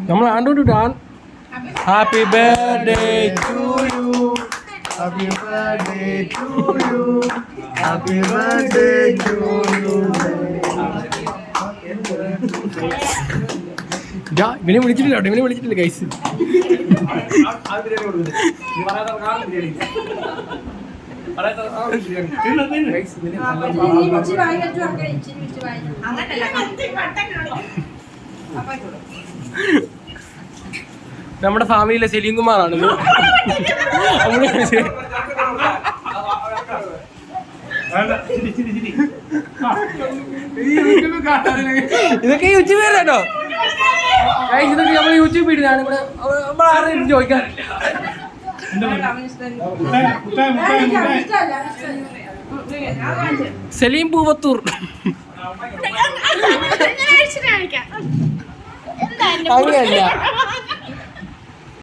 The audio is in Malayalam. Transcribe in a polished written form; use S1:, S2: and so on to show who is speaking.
S1: നമ്മൾ ആണ്ടോട്ട് happy birthday to you,
S2: happy birthday to you, happy birthday to you.
S1: ഇവനെ വിളിച്ചിട്ടില്ല ഗൈസ്. നമ്മുടെ ഫാമിലിയിലെ സലീം കുമാറാണിത്. ഇതൊക്കെ യൂട്യൂബ് കേട്ടോ, ഇതൊക്കെ നമ്മൾ യൂട്യൂബ് ഇടുന്നതാണ്. ഇവിടെ ആരും ചോദിക്കാറില്ല. സലീം പൂവത്തൂർ അങ്ങനെയല്ല,